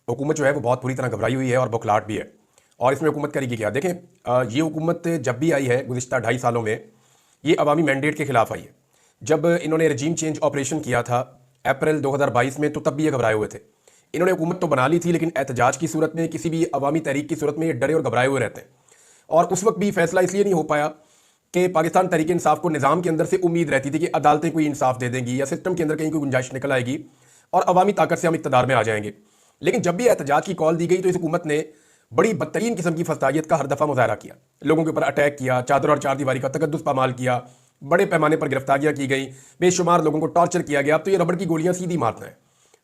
हुकूमत जो है वो बहुत पूरी तरह घबराई हुई है और बौखलाहट भी है। और इसमें हुकूमत करेगी क्या? देखें, ये हुकूमत जब भी आई है गुज़िश्ता 2.5 सालों में, ये अवामी मैंडेट के खिलाफ आई है। जब इन्होंने रजीम चेंज ऑपरेशन किया था अप्रैल 2022 में, तो तब भी ये घबराए हुए थे। इन्होंने हुकूमत तो बना ली थी, लेकिन एहतजाज की सूरत में, किसी भी अवामी तहरीक की सूरत में ये डरे और घबराए हुए रहते हैं। और उस वक्त भी फैसला इसलिए नहीं हो पाया कि पाकिस्तान तहरीक इंसाफ को निज़ाम के अंदर से उम्मीद रहती थी कि अदालतें कोई इंसाफ दे देंगी या सिस्टम के अंदर कहीं कोई गुंजाइश निकल आएगी और अवामी ताकत से हम इक़्तिदार में आ जाएंगे। लेकिन जब भी एहतजाज की कॉल दी गई तो इस हुकूमत ने बड़ी बदतरीन किस्म की फसादियत का हर दफ़ा मुजाहरा किया, लोगों के ऊपर अटैक किया, चादर और चारदीवारी का तकद्दुस पामाल किया, बड़े पैमाने पर गिरफ्तारियां की गई, बेशुमार लोगों को टॉर्चर किया गया। अब तो ये रबड़ की गोलियां सीधी मारते हैं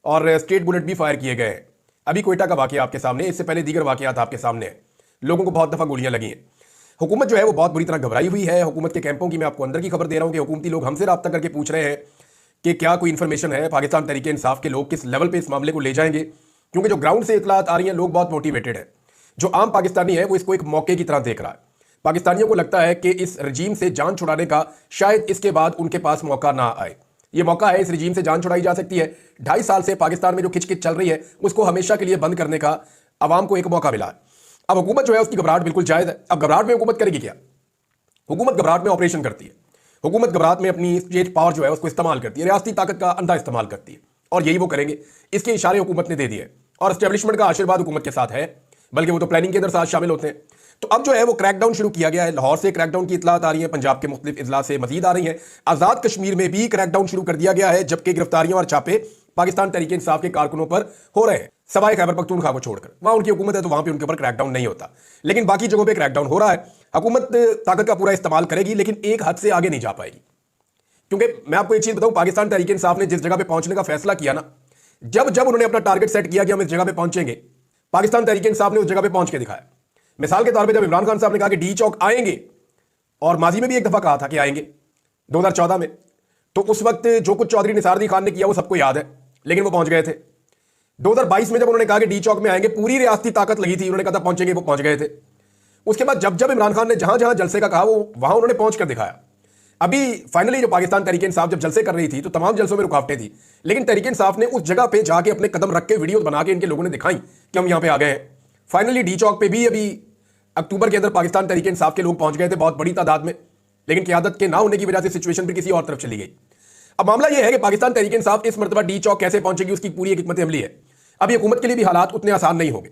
और स्ट्रेट बुलेट भी फायर किए गए हैं। अभी कोयटा का वाकया आपके सामने, इससे पहले दीगर वाकयात आपके सामने हैं। लोगों को बहुत दफ़ा गोलियां लगी हैं। हुकूमत जो है वो बहुत बुरी तरह घबराई हुई है। हुकूमत के कैंपों की मैं आपको अंदर की खबर दे रहा हूं कि हुकूमती लोग हमसे रब्ता करके पूछ रहे हैं कि क्या कोई इन्फॉर्मेशन है, पाकिस्तान तहरीक इंसाफ के लोग किस लेवल पे इस मामले को ले जाएंगे, क्योंकि जो ग्राउंड से इतलात आ रही हैं, लोग बहुत मोटिवेटेड है। जो आम पाकिस्तानी है वो इसको एक मौके की तरह देख रहा है। पाकिस्तानियों को लगता है कि इस रजीम से जान छुड़ाने का शायद इसके बाद उनके पास मौका ना आए। ये मौका है, इस रजीम से जान छुड़ाई जा सकती है। 2.5 साल से पाकिस्तान में जो खिचखिच चल रही है उसको हमेशा के लिए बंद करने का अवाम को एक मौका मिला है। अब हुकूमत जो है उसकी घबराहट बिल्कुल जायज़ है। अब घबराहट में हुकूमत करेगी क्या? हुकूमत घबराहट में ऑपरेशन करती है। हुकूमत घबराहट में अपनी स्टेट पावर जो है उसको इस्तेमाल करती है, रियासती ताकत का अंधा इस्तेमाल करती है, और यही वो करेंगे। इसके इशारे हुकूमत ने दे दिए और एस्टेब्लिशमेंट का आशीर्वाद हुकूमत के साथ है, बल्कि वो तो प्लानिंग के अंदर साथ शामिल होते हैं। तो अब जो है वो क्रैकडाउन शुरू किया गया है। लाहौर से क्रैकडाउन की इतलात आ रही है, पंजाब के मुख्तलिफ इजला से मजीद आ रही है। आज़ाद कश्मीर में भी क्रैकडाउन शुरू कर दिया गया है, जबकि गिरफ्तारियां और छापे पाकिस्तान तहरीक इंसाफ के कारकुनों पर हो रहे हैं। सवाए खैबर पख्तूनख्वा को छोड़कर, वहां उनकी हुकूमत है तो वहां पे उनके ऊपर क्रैकडाउन नहीं होता, लेकिन बाकी जगहों पे क्रैकडाउन हो रहा है। हुकूमत ताकत का पूरा इस्तेमाल करेगी, लेकिन एक हद से आगे नहीं जा पाएगी। क्योंकि मैं आपको एक चीज बताऊं, पाकिस्तान तहरीक इंसाफ ने जिस जगह पे पहुंचने का फैसला किया ना, जब जब उन्होंने अपना टारगेट सेट किया कि हम इस जगह पे पहुंचेंगे, पाकिस्तान तहरीक इंसाफ ने उस जगह पे पहुंच के दिखाया। मिसाल के तौर पे जब इमरान खान साहब ने कहा कि डी चौक आएंगे, और माजी में भी एक दफा कहा था कि आएंगे 2014 में, तो उस वक्त जो कुछ चौधरी निसार अली खान ने किया वो सबको याद है, लेकिन वो पहुंच गए थे। 2022 में जब उन्होंने कहा कि डी चौक में आएंगे, पूरी रियासती ताकत लगी थी, उन्होंने कहा था पहुंचेंगे, वो पहुंच गए थे। उसके बाद जब जब इमरान खान ने जहां जहां जलसे का कहा, वो वहां उन्होंने पहुंच कर दिखाया। अभी फाइनली जो पाकिस्तान तहरीक इंसाफ जब जलसे कर रही थी तो तमाम जलसों में रुकावटें थी, लेकिन तहरीक इंसाफ ने उस जगह पे जाके अपने कदम रख के वीडियो बना के इनके लोगों ने दिखाई कि हम यहां पे आ गए हैं। फाइनली डी चौक पे भी अभी अक्टूबर के अंदर पाकिस्तान तहरीक इंसाफ के लोग पहुंच गए थे, बहुत बड़ी तादाद में, लेकिन क़यादत के ना होने की वजह से सिचुएशन फिर किसी और तरफ चली गई। अब मामला यह है कि पाकिस्तान तहरीक इंसाफ इस मरतबा डी चौक कैसे पहुंचेगी, उसकी पूरी एक हिकमत अमली है। अभी हुकूमत के लिए भी हालात उतने आसान नहीं होंगे,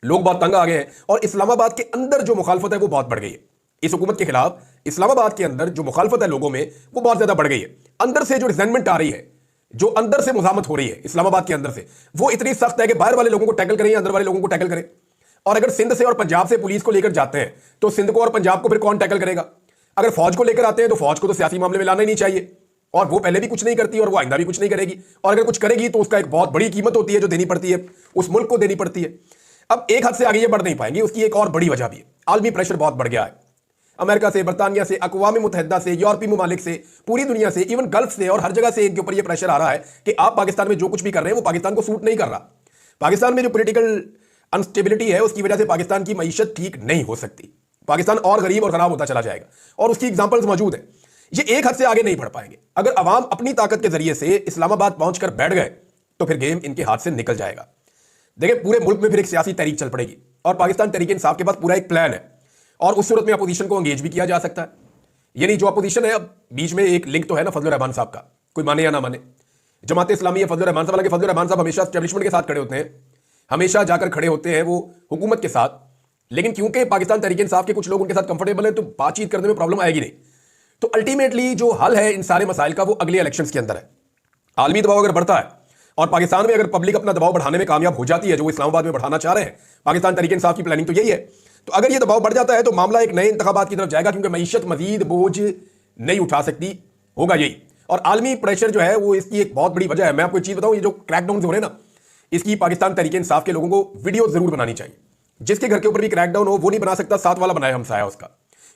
लोग बहुत तंग आ गए हैं, और इस्लामाबाद के अंदर जो मुखालफत है वो बहुत बढ़ गई है। इस हुकूमत के खिलाफ इस्लामाबाद के अंदर जो मुखालफत है लोगों में, वो बहुत ज्यादा बढ़ गई है। अंदर से जो रिजेंटमेंट आ रही है, जो अंदर से मुजामत हो रही है इस्लामाबाद के अंदर से, वो इतनी सख्त है कि बाहर वाले लोगों को टैकल करें, अंदर वाले लोगों को टैकल करें। और अगर सिंध से और पंजाब से पुलिस को लेकर जाते हैं तो सिंध को और पंजाब को फिर कौन टैकल करेगा? अगर फौज को लेकर आते हैं तो फौज को तो सियासी मामले में लाना ही नहीं चाहिए, और वो पहले भी कुछ नहीं करती और वो आइंदा भी कुछ नहीं करेगी, और अगर कुछ करेगी तो उसका एक बहुत बड़ी कीमत होती है जो देनी पड़ती है, उस मुल्क को देनी पड़ती है। अब एक हद से आगे ये बढ़ नहीं पाएंगे, उसकी एक और बड़ी वजह भी है, आलमी प्रेशर बहुत बढ़ गया है। अमेरिका से, बरतानिया से, अक़वाम मुत्तहिदा से, यूरोपीय ममालिक से, पूरी दुनिया से, इवन गल्फ से, और हर जगह से इनके ऊपर यह प्रेशर आ रहा है कि आप पाकिस्तान में जो कुछ भी कर रहे हैं वो पाकिस्तान को सूट नहीं कर रहा। पाकिस्तान में जो पॉलिटिकल अनस्टेबिलिटी है उसकी वजह से पाकिस्तान की मईशत ठीक नहीं हो सकती, पाकिस्तान और गरीब और खराब होता चला जाएगा, और उसकी एग्जांपल्स मौजूद है। ये एक हद से आगे नहीं बढ़ पाएंगे। अगर अवाम अपनी ताकत के जरिए से इस्लामाबाद पहुंचकर बैठ गए तो फिर गेम इनके हाथ से निकल जाएगा। देखिए, पूरे मुल्क में फिर एक सियासी तहरीक चल पड़ेगी, और पाकिस्तान तहरीक इंसाफ के पास पूरा एक प्लान है, और उस सूरत में अपोजिशन को एंगेज भी किया जा सकता है। यानी जो अपोजिशन है, अब बीच में एक लिंक तो है ना फजलुर रहमान साहब का, कोई माने या ना माने, जमात इस्लामी या फजलुर रहमान साहब, हालांकि फजलुर रहमान साहब हमेशा एस्टेब्लिशमेंट के साथ खड़े होते हैं, हमेशा जाकर खड़े होते हैं वो हुकूमत के साथ, लेकिन क्योंकि पाकिस्तान तहरीक इंसाफ के कुछ लोग उनके साथ कंफर्टेबल हैं तो बातचीत करने में प्रॉब्लम आएगी नहीं। तो अल्टीमेटली जो हल है इन सारे मसाइल का वो अगले इलेक्शंस के अंदर है। आलमी दबाव अगर बढ़ता है और पाकिस्तान में अगर पब्लिक अपना दबाव बढ़ाने में कामयाब हो जाती है, जो वो इस्लामाबाद में बढ़ाना चाह रहे हैं, पाकिस्तान तहरीक इंसाफ की प्लानिंग तो यही है, तो अगर ये दबाव बढ़ जाता है तो मामला एक नए इंतखाबात की तरफ जाएगा, क्योंकि मईशत मजीद बोझ नहीं उठा सकती, होगा यही। और आलमी प्रेशर जो है वो इसकी एक बहुत बड़ी वजह है। मैं आपको एक चीज बताऊं, ये जो क्रैकडाउन हो रहे हैं ना, इसकी पाकिस्तान तहरीक इंसाफ के लोगों को वीडियो जरूर बनानी चाहिए। जिसके घर के ऊपर भी क्रैकडाउन हो वो नहीं बना सकता, साथ वाला बनाए हमसाया उसका।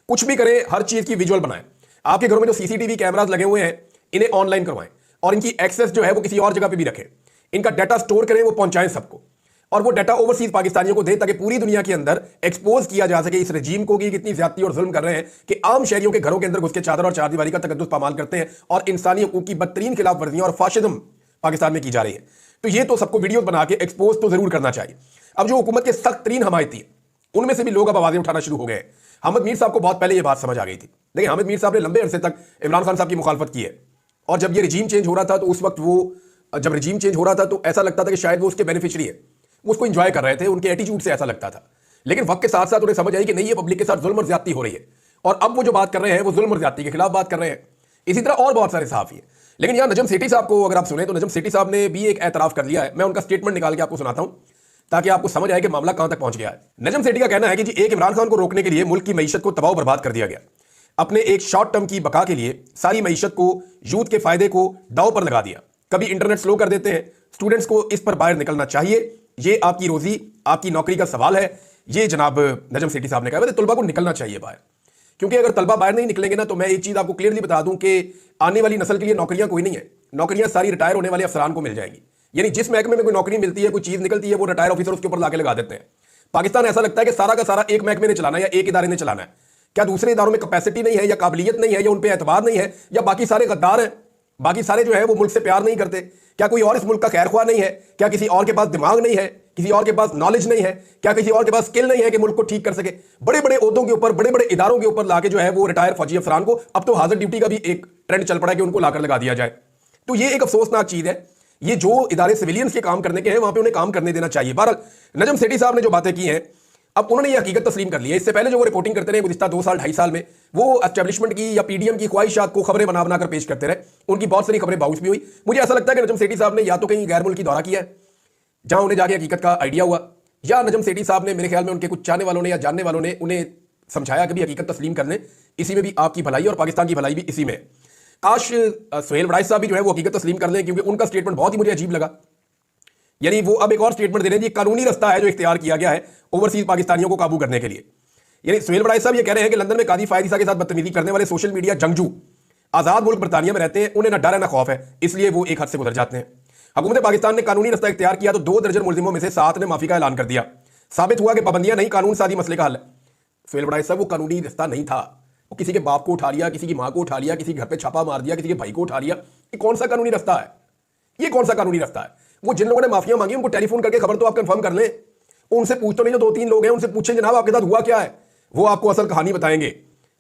कुछ भी करें, हर चीज की विजुअल बनाएं। आपके घरों में जो सीसीटीवी कैमरास लगे हुए हैं इन्हें ऑनलाइन करवाएं, और इनकी एक्सेस जो है वो किसी और जगह पे भी रखें। इनका डाटा स्टोर करें, वो पहुंचाएं सबको, और वो डाटा ओवरसीज पाकिस्तानियों को दें, ताकि पूरी दुनिया के अंदर एक्सपोज किया जा सके इस रजीम को कि कितनी ज्यादती और जुल्म कर रहे हैं, कि आम शहरियों के घरों के अंदर घुस के चादर और चारदीवारी का तकद्दुस पामाल करते हैं, और इंसानी हकूक की बदतरीन खिलाफ वर्जियां और फाशिज्म पाकिस्तान में की जा रही है। तो ये तो सबको वीडियो बना के एक्सपोज तो जरूर करना चाहिए। अब जो हुकूमत के सख्त तरीन हमायती है उनमें से भी लोग अब आवाजें उठाना शुरू हो गए हैं। हामिद मीर साहब को बहुत पहले ये बात समझ आ गई थी। देखिए, हामिद मीर साहब ने लंबे अरसे तक इमरान खान साहब की मुखालफत की है, और जब ये रिजीम चेंज हो रहा था तो उस वक्त वो जब रिजीम चेंज हो रहा था तो ऐसा लगता था कि शायद वो उसके बेनिफिशियरी है, वो उसको इंजॉय कर रहे थे, उनके एटीट्यूड से ऐसा लगता था। लेकिन वक्त के साथ साथ उन्हें समझ आई कि नहीं, ये पब्लिक के साथ जुल्म और ज्यादती हो रही है, और अब वो जो बात कर रहे हैं वो जुल्म और ज्यादती के खिलाफ बात कर रहे हैं। इसी तरह और बहुत सारे सहाफी हैं। लेकिन यहाँ नजम सेठी साहब को अगर आप सुने तो नजम सेठी साहब ने भी एक एतराफ कर लिया है। मैं उनका स्टेटमेंट निकाल के आपको सुनाता हूं ताकि आपको समझ आए कि मामला कहां तक पहुंच गया है। नजम सेठी का कहना है कि जी, एक इमरान खान को रोकने के लिए मुल्क की मईशत को तबाह बर्बाद कर दिया गया। अपने एक शॉर्ट टर्म की बका के लिए सारी मईशत को, यूथ के फायदे को दांव पर लगा दिया। कभी इंटरनेट स्लो कर देते हैं, स्टूडेंट्स को इस पर बाहर निकलना चाहिए, ये आपकी रोजी आपकी नौकरी का सवाल है। ये जनाब नजम सेठी साहब ने कहा तलबा को निकलना चाहिए बाहर, क्योंकि अगर तलबा बाहर नहीं निकलेंगे ना तो मैं एक चीज आपको क्लियरली बता दूं कि आने वाली नस्ल के लिए नौकरियां कोई नहीं है। नौकरियां सारी रिटायर होने वाले अफसरान को मिल जाएंगी। यानी जिस महकमे में कोई नौकरी मिलती है, कोई चीज निकलती है, वो रिटायर ऑफिसर उसके ऊपर लाके लगा देते हैं। पाकिस्तान ऐसा लगता है कि सारा का सारा एक महकमे ने चलाना है या एक इदारे ने चलाना है। क्या दूसरे इदारों में कैपेसिटी नहीं है, या काबिलियत नहीं है, या उन पर एतबार नहीं है, या बाकी सारे गद्दार हैं, बाकी सारे जो है वो मुल्क से प्यार नहीं करते? क्या कोई और इस मुल्क का खैर ख्वाह नहीं है? क्या किसी और के पास दिमाग नहीं है, किसी और के पास नॉलेज नहीं है? क्या किसी और के पास स्किल नहीं है कि मुल्क को ठीक कर सके? बड़े बड़े ओहदों के ऊपर, बड़े बड़े इदारों के ऊपर लाके जो है वो रिटायर फौजी अफसरान को, अब तो हाजिर ड्यूटी का भी एक ट्रेंड चल पड़ा है कि उनको लाकर लगा दिया जाए। तो ये एक अफसोसनाक चीज है। ये जो इदारे सिविलियंस के काम करने के हैं वहां पे उन्हें काम करने देना चाहिए। बहरहाल नजम सेठी साहब ने जो बातें की हैं, अब उन्होंने ये हकीकत तस्लीम कर ली है। इससे पहले जो वो रिपोर्टिंग करते रहे गुज़िश्ता 2 साल 2.5 साल में, वो एस्टेब्लिशमेंट की या पीडीएम की ख्वाहिशात को खबरें बना बनाकर पेश करते रहे। उनकी बहुत सारी खबरें बाउंस भी हुई। मुझे ऐसा लगता है कि नजम सेठी साहब ने या तो कहीं गैर मुल्की दौरा किया है जहां उन्हें जाके हकीकत का आइडिया हुआ, या नजम सेठी साहब ने, मेरे ख्याल में उनके कुछ चाहने वालों ने या जानने वालों ने उन्हें समझाया कि भी हकीकत तस्लीम कर लें, इसी में भी आपकी भलाई और पाकिस्तान की भलाई भी इसी में। काश सुहेल बड़ाइच साहब भी जो है वो हकीकत तस्लीम कर लें, क्योंकि उनका स्टेटमेंट बहुत ही मुझे अजीब लगा। यानी वो अब एक और स्टेटमेंट दे रहे हैं कि कानूनी रास्ता है जो इख्तियार किया गया है ओवरसीज पाकिस्तानियों को काबू करने के लिए। यानी सुहेल बड़ाइच साहब ये कह रहे हैं कि लंदन में कादी फायद ईसा के साथ बदतमीजी करने वाले सोशल मीडिया जंगजू आजाद मुल्क बरतानिया में रहते हैं, उन्हें ना डर है ना खौफ है, इसलिए वो एक हद से गुजर जाते हैं। हुकूमत पाकिस्तान ने कानूनी रास्ता इख्तियार किया तो 2 दर्जन मुलजिमों में से 7 ने माफी का ऐलान कर दिया। साबित हुआ कि पाबंदियां नहीं, कानून सादी मसले का हल है। सुहेल बड़ाइच साहब, वो कानूनी रास्ता नहीं था, वो किसी के बाप को उठा लिया, किसी की मां को उठा लिया, किसी के घर पे छापा मार दिया, किसी के भाई को उठा लिया। ये कौन सा कानूनी रास्ता है? ये कौन सा कानूनी रास्ता है? वो जिन लोगों ने माफिया मांगी उनको टेलीफोन करके खबर तो आप कंफर्म कर लें। उनसे पूछ तो नहीं, जो 2-3 लोग हैं उनसे पूछें जनाब आपके साथ हुआ क्या है, वो आपको असल कहानी बताएंगे।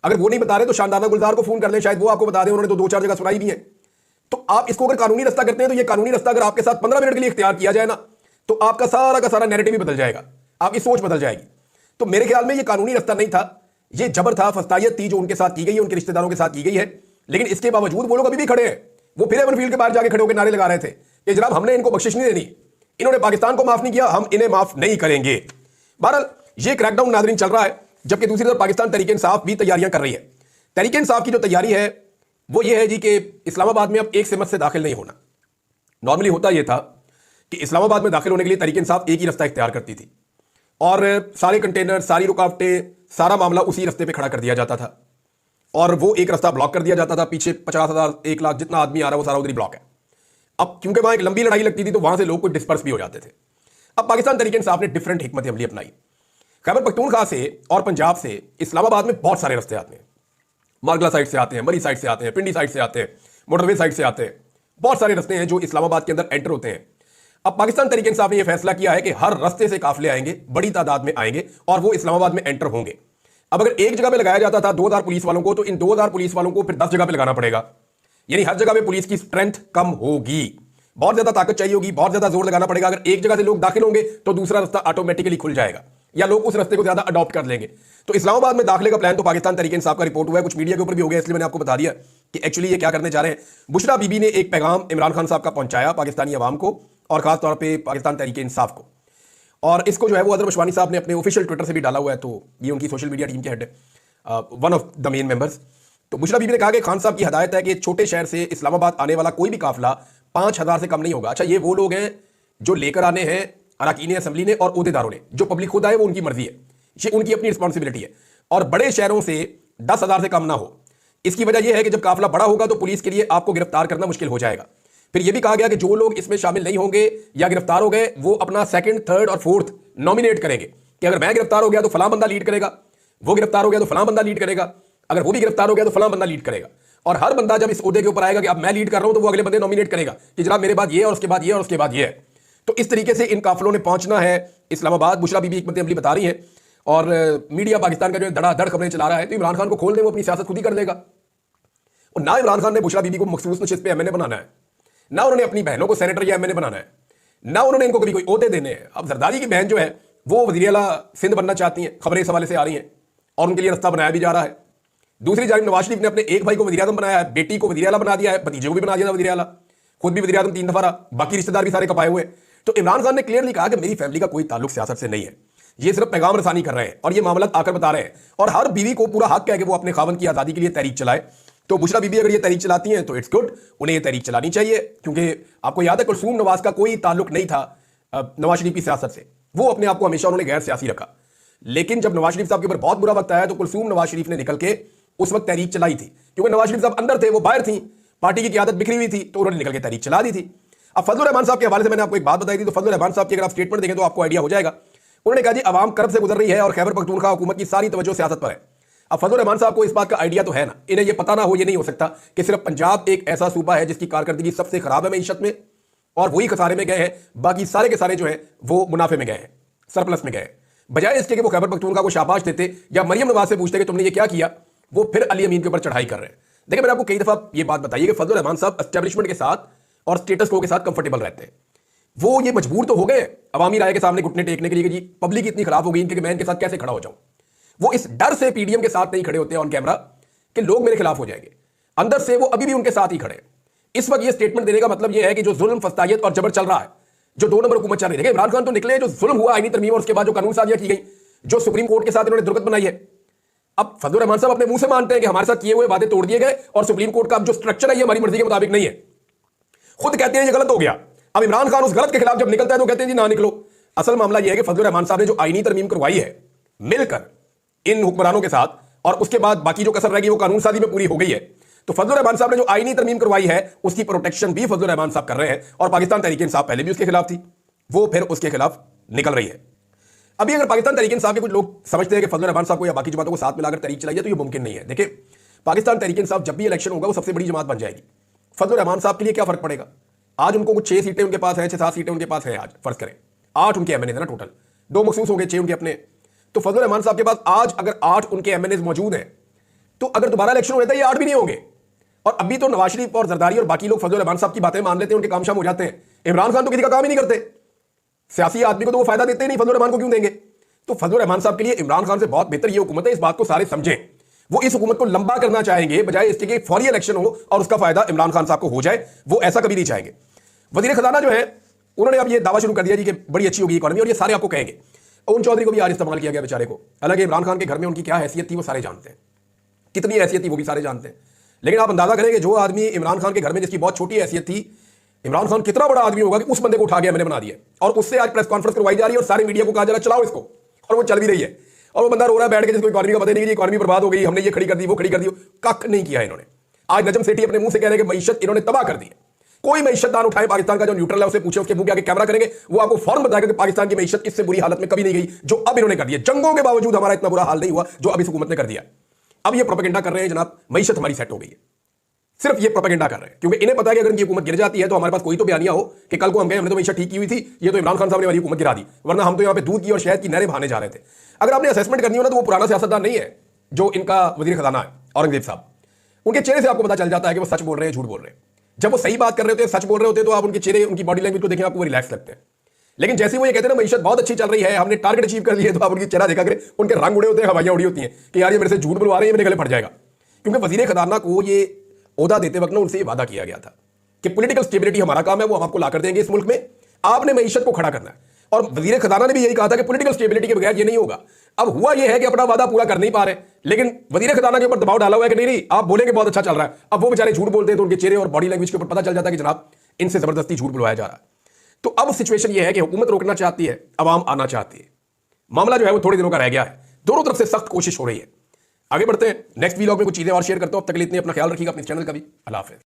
अगर वो नहीं बता रहे तो शानदाना गुलजार को फोन कर लें, शायद वो आपको बता दें, उन्होंने तो 2-4 जगह सुनाई भी है। तो आप इसको अगर कानूनी रास्ता करते हैं तो ये कानूनी रास्ता अगर आपके साथ 15 मिनट के लिए इख्तियार किया जाए ना तो आपका सारा का सारा नैरेटिव ही बदल जाएगा, आपकी सोच बदल जाएगी। तो मेरे ख्याल में ये कानूनी रास्ता नहीं था, ये जबर था, फस्तायत थी जो उनके साथ की गई है, उनके रिश्तेदारों के साथ की गई है। लेकिन इसके बावजूद वो लोग अभी भी खड़े हैं। वो फिर एवनफील्ड के बाहर जाके खड़े होकर नारे लगा रहे थे कि जनाब हमने इनको बख्शिश नहीं देनी, इन्होंने पाकिस्तान को माफ नहीं किया, हम इन्हें माफ नहीं करेंगे। बहरहाल ये क्रैकडाउन नाज़रीन चल रहा है, जबकि दूसरी तरफ पाकिस्तान तहरीक इंसाफ भी तैयारियां कर रही है। तहरीक इंसाफ की जो तैयारी है वो ये है जी कि इस्लामाबाद में अब एक सिमत से दाखिल नहीं होना। नॉर्मली होता यह था कि इस्लामाबाद में दाखिल होने के लिए तहरीक इंसाफ एक ही रास्ता इख्तियार करती थी, और सारे कंटेनर, सारी रुकावटें, सारा मामला उसी रास्ते पे खड़ा कर दिया जाता था, और वो एक रास्ता ब्लॉक कर दिया जाता था। पीछे 50,000 1 लाख जितना आदमी आ रहा है वो सारा उधर ही ब्लॉक है। अब क्योंकि वहां एक लंबी लड़ाई लगती थी तो वहां से लोग कुछ डिस्पर्स भी हो जाते थे। अब पाकिस्तान तहरीक इंसाफ ने डिफरेंट हिकमत अमली अपनाई। खैबर पख्तूनख्वा से और पंजाब से इस्लामाबाद में बहुत सारे रास्ते आते हैं, मारगला साइड से आते हैं, मरी साइड से आते हैं, पिंडी साइड से आते हैं, मोटरवे साइड से आते हैं, बहुत सारे रास्ते हैं जो इस्लामाबाद के अंदर एंटर होते हैं। अब पाकिस्तान तहरीक इंसाफ ने यह फैसला किया है कि हर रास्ते से काफिले आएंगे, बड़ी तादाद में आएंगे और वो इस्लामाबाद में एंटर होंगे। अब अगर एक जगह पे लगाया जाता था 2000 पुलिस वालों को, तो इन 2000 पुलिस वालों को फिर 10 जगह पे लगाना पड़ेगा। यानी हर जगह पे पुलिस की स्ट्रेंथ कम होगी, बहुत ज्यादा ताकत चाहिए होगी, बहुत ज्यादा जोर लगाना पड़ेगा। अगर एक जगह से लोग दाखिल होंगे तो दूसरा रास्ता ऑटोमेटिकली खुल जाएगा, या लोग उस रास्ते को ज्यादा अडॉप्ट कर लेंगे। तो इस्लामाबाद में दाखिले का प्लान तो पाकिस्तान तहरीक इंसाफ का रिपोर्ट हुआ है, कुछ मीडिया के ऊपर भी हो गया, इसलिए मैंने आपको बता दिया कि एक्चुअली ये क्या करने जा रहे हैं। बुशरा बीबी ने एक पैगाम इमरान खान साहब का पहुंचाया पाकिस्तानी अवाम को, और खासतौर पर पाकिस्तान तहरीक इंसाफ को, और इसको जो है वो अदर बशवानी साहब ने अपने ऑफिशियल ट्विटर से भी डाला हुआ है। तो ये उनकी सोशल मीडिया टीम के हेड है, one of the main members. तो बुशरा बीबी ने कहा कि खान साहब की हदायत है कि छोटे शहर से इस्लामाबाद आने वाला कोई भी काफिला 5000 से कम नहीं होगा। अच्छा, ये वो लोग हैं जो लेकर आने हैं अरकान असम्बली ने और ओहदेदारों ने, जो पब्लिक खुद आए वो उनकी मर्जी है, ये उनकी अपनी रिस्पॉन्सिबिलिटी है। और बड़े शहरों से 10,000 से कम ना हो। इसकी वजह यह है कि जब काफिला बड़ा होगा तो पुलिस के लिए आपको गिरफ्तार करना मुश्किल हो जाएगा। फिर यह भी कहा गया कि जो लोग इसमें शामिल नहीं होंगे या गिरफ्तार हो गए वो अपना 2nd, 3rd और 4th नॉमिनेट करेंगे कि अगर मैं गिरफ्तार हो गया तो फलां बंदा लीड करेगा, वो गिरफ्तार हो गया तो फलां बंदा लीड करेगा, अगर वो भी गिरफ्तार हो गया तो फलां बंदा लीड करेगा। और हर बंदा जब इस ओहदे के ऊपर आएगा कि अब मैं लीड कर रहा हूं तो वो अगले बंदे नॉमिनेट करेगा कि जनाब मेरे बाद ये और उसके बाद ये और उसके बाद ये है। तो इस तरीके से इन काफिलों ने पहुंचना है इस्लामाबाद। बुशरा बीबी हिकमत अमली बता रही है और मीडिया पाकिस्तान का जो है धड़ाधड़ खबरें चला रहा है, तो इमरान खान को खोल दें, वो अपनी सियासत खुद ही कर लेगा। और ना इमरान खान ने बुशरा बीबी को मखसूस नशिस्त पे एमएनए बनाना है, ना उन्होंने अपनी बहनों को सेनेटर या एमएनए बनाना है, ना उन्होंने इनको कभी कोई ओहदे देने हैं। अब जरदारी की बहन जो है वो वज़ीर आला सिंध बनना चाहती हैं, खबरें इस हवाले से आ रही हैं और उनके लिए रास्ता बनाया भी जा रहा है। दूसरी जानिब नवाज शरीफ ने अपने एक भाई को वज़ीर आज़म बनाया है, बेटी को वज़ीर आला बना दिया है, भतीजे को भी बना दिया था वज़ीर आला, खुद भी वज़ीर आज़म 3 दफा रहा, बाकी रिश्तेदार भी सारे कपाए हुए। तो इमरान खान ने क्लियरली कहा कि मेरी फैमिली का कोई ताल्लुक सियासत से नहीं है, ये सिर्फ पैगाम रसानी कर रहे हैं और ये मामला आकर बता रहे हैं। और हर बीवी को पूरा हक है कि वो अपने खावन की आज़ादी के लिए तहरीक चलाए। तो बुशरा बीबी अगर ये तहरीक चलाती हैं तो इट्स गुड, उन्हें ये तहरीक चलानी चाहिए, क्योंकि आपको याद है कुलसूम नवाज का कोई ताल्लुक नहीं था नवाज शरीफ की सियासत से, वो अपने आप को हमेशा उन्होंने गैर सियासी रखा। लेकिन जब नवाज शरीफ साहब के ऊपर बहुत बुरा वक्त आया तो कुलसूम नवाज शरीफ ने निकल के उस वक्त तहरीक चलाई थी, क्योंकि नवाज शरीफ साहब अंदर थे, वो बाहर थी, पार्टी की क़यादत बिखरी हुई थी, तो उन्होंने निकल के तहरीक चला दी थी। अब फजलुर रहमान साहब के हवाले से मैंने आपको एक बात बताई थी, तो फजलुर रहमान साहब की अगर आप स्टेटमेंट देखें तो आपको आइडिया हो जाएगा। उन्होंने कहा जी अवाम कर्ब से गुजर रही है और खैबर पख्तूनख्वा हुकूमत की सारी तवज्जो सियासत पर है। अब फजलुर रहमान साहब को इस बात का आइडिया तो है ना, इन्हें यह पता ना हो, ये नहीं हो सकता कि सिर्फ पंजाब एक ऐसा सूबा है जिसकी कारकर्दगी सबसे खराब है मईशत में और वही खसारे में गए हैं, बाकी सारे के सारे जो है वो मुनाफे में गए हैं, सरप्लस में गए। बजाय इसके कि वो खैबर पख्तूनख्वा को शाबाश देते या मरियम नवाज से पूछते कि तुमने ये क्या किया, वो फिर अली अमीन के ऊपर चढ़ाई कर रहे हैं। देखिए मैंने आपको कई दफा ये बात बताई कि फजलुर रहमान साहब एस्टेब्लिशमेंट के साथ और स्टेटस को के साथ कंफर्टेबल रहते हैं। वो ये मजबूर तो हो गए अवामी राय के सामने घुटने टेकने के लिए कि जी पब्लिक इतनी खराब हो गई कि मैं इनके साथ कैसे खड़ा हो जाऊं। वो इस डर से पीडीएम के साथ नहीं खड़े होते ऑन कैमरा कि लोग मेरे खिलाफ हो जाएंगे, अंदर से वो अभी भी उनके साथ ही खड़े हैं। इस वक्त ये स्टेटमेंट देने का मतलब ये है कि जो जुल्म, फस्तायत और जबर चल रहा है, जो 2 नंबर हुकूमत चल रही है, इमरान खान तो निकले, जो जुल्म हुआ आईनी तरमीम और उसके बाद जो कानून साजियां की गई, जो सुप्रीम कोर्ट के साथ इन्होंने दुर्गत बनाई है। अब फजलुर रहमान साहब अपने मुंह से मानते हैं कि हमारे साथ किए हुए वादे तोड़ दिए गए और सुप्रीम कोर्ट का जो स्ट्रक्चर है ये हमारी मर्जी के मुताबिक नहीं है, खुद कहते हैं ये गलत हो गया। अब इमरान खान उस गलत के खिलाफ जब निकलता है तो कहते हैं जी ना निकलो। असल मामला यह है कि फजलुर रहमान साहब ने जो आईनी तरमीम करवाई है मिलकर इन हुक्मरानों के साथ, और उसके बाद बाकी जो कसर रहेगी वो कानून साजी में पूरी हो गई है, तो फजलुर रहमान साहब ने जो आईनी तरमीम करवाई है उसकी प्रोटेक्शन भी फजलुर रहमान साहब कर रहे हैं। और पाकिस्तान तहरीक इंसाफ पहले भी उसके खिलाफ थी, वो फिर उसके खिलाफ निकल रही है। अभी अगर पाकिस्तान तहरीक इंसाफ के कुछ लोग समझते हैं कि फजलुर रहमान साहब को या बाकी जमातों को साथ मिलाकर तहरीक चलाई है, तो ये मुमकिन नहीं है। देखिए पाकिस्तान तहरीक इंसाफ जब भी इलेक्शन होगा वो सबसे बड़ी जमात बन जाएगी। फजलुर रहमान साहब के लिए क्या फर्क पड़ेगा? आज उनको कुछ 6 सीटें उनके पास हैं, 6-7 सीटें उनके पास हैं। आज फर्ज करें 8 उनके एमएनए थे ना टोटल, 2 मखसूस हो गए, 6 उनके अपने। तो फजलुर रहमान साहब के पास आज अगर 8 उनके एमएनए मौजूद हैं, तो अगर दोबारा इलेक्शन हो जाता है ये 8 भी नहीं होंगे। और अभी तो नवाज शरीफ और जरदारी और बाकी लोग फजलुर रहमान साहब की बातें मान लेते हैं, उनके काम शाम हो जाते हैं। इमरान खान तो किसी का काम ही नहीं करते, सियासी आदमी को तो वो फायदा देते ही नहीं, फजलुर रहमान को क्यों देंगे? तो फजलुर रहमान साहब के लिए इमरान खान से बहुत बेहतर ये हुकूमत है, इस बात को सारे समझें। वो इस हुकूमत को लंबा करना चाहेंगे बजाय इसके कि फौरी इलेक्शन हो और उसका फायदा इमरान खान साहब को हो जाए, वो ऐसा कभी नहीं चाहेंगे। वजीर खजाना जो है उन्होंने अब ये दावा शुरू कर दिया जी कि बड़ी अच्छी होगी इकॉनमी, और ये सारे आपको कहेंगे। अरुण चौधरी को भी आज इस्तेमाल किया गया बेचारे को, हालांकि इमरान खान के घर में उनकी क्या हैसियत थी वो सारे जानते हैं, कितनी हैसियत थी वो भी सारे जानते हैं। लेकिन आप अंदाजा करें कि जो आदमी इमरान खान के घर में जिसकी बहुत छोटी हैसियत थी, इमरान खान कितना बड़ा आदमी होगा कि उस बंदे को उठा गया मैंने बना दिया, और उससे आज प्रेस कॉन्फ्रेंस करवाई जा रही है और सारे मीडिया को कहा जा रहा है चलाओ इसको, और वो चल भी रही है। और वो बंदा रो रहा है बैठ के जिसको इकॉनमी का पता नहीं, इकॉनमी बर्बाद हो गई, हमने ये खड़ी कर दी, वो खड़ी कर दी, कख नहीं किया इन्होंने। आज नजम सेठी अपने मुंह से कह रहे हैं कि मईशत इन्होंने तबाह कर दी है। कोई मईशतदान उठाए पाकिस्तान का जो न्यूट्रल है, उसे पूछे, उसके मुंह के आगे कैमरा करेंगे, वो आपको फौरन बताएगा कि पाकिस्तान की मईशत इससे बुरी हालत में कभी नहीं गई जो अब इन्होंने कर दिया। जंगों के बावजूद हमारा इतना बुरा हाल नहीं हुआ जो अब इस हुकूमत ने कर दिया। अब ये प्रोपेगेंडा कर रहे हैं जनाब मईशत हमारी सेट हो गई है, सिर्फ ये प्रोपेगेंडा कर रहे हैं, क्योंकि इन्हें पता है कि अगर इनकी हुकूमत गिर जाती है तो हमारे पास कोई तो बयानिया हो कि कल को हम गए, हमने तो मईशत ठीक की हुई थी, ये तो इमरान खान साहब ने हमारी हुकूमत गिरा दी, वरना हम तो यहाँ पे दूध की और शहद की नहरें बहाने जा रहे थे। अगर आपने असेसमेंट करनी हो ना, तो वो पुराना सियासतदान नहीं है जो इनका वजीर खजाना है औरंगजेब साहब। उनके चेहरे से आपको पता चल जाता है कि वो सच बोल रहे हैं झूठ बोल रहे हैं। जब वो सही बात कर रहे होते हैं, सच बोल रहे होते हैं, तो आप उनके चेहरे, उनकी बॉडी लैंग्वेज को देखें, आपको वो रिलैक्स लगते हैं। लेकिन जैसे वो ये कहते हैं ना मईशत बहुत अच्छी चल रही है, हमने टारगेट अचीव कर लिया, तो आप उनकी चेहरा देखा करें, उनके रंग उड़े होते हैं, हवाइयां उड़ी होती हैं कि यार ये मेरे से झूठ बुलवा रहे हैं, मेरे गले फट जाएगा। क्योंकि वजीर खजाना को ये ओहदा देते वक्त ना उनसे ये वादा किया गया था कि पॉलिटिकल स्टेबिलिटी हमारा काम है, वो हम आपको ला कर देंगे इस मुल्क में, आपने मईशत को खड़ा करना है। और वजीर खजाना ने भी यही कहा था कि पॉलिटिकल स्टेबिलिटी के बगैर ये नहीं होगा। अब हुआ ये है कि अपना वादा पूरा कर नहीं पा रहे, लेकिन वजीर खजाना के ऊपर दबाव डाला हुआ है कि नहीं आप बोलेंगे बहुत अच्छा चल रहा है। अब वो बेचारे झूठ बोलते हैं तो उनके चेहरे और बॉडी लैंग्वेज के ऊपर पता चल जाता है कि जनाब इनसे जबरदस्ती झूठ बुलवाया जा रहा है। तो अब सिचुएशन ये है कि हुकूमत रोकना चाहती है, अवाम आना चाहती है। मामला जो है वो थोड़े दिनों का रह गया है, दोनों तरफ से सख्त कोशिश हो रही है। आगे बढ़ते हैं, नेक्स्ट वीलॉग में कुछ चीजें और शेयर करता हूं। अब तक के लिए इतने, अपना ख्याल रखिएगा, अपने चैनल का भी। अल्लाह हाफिज़।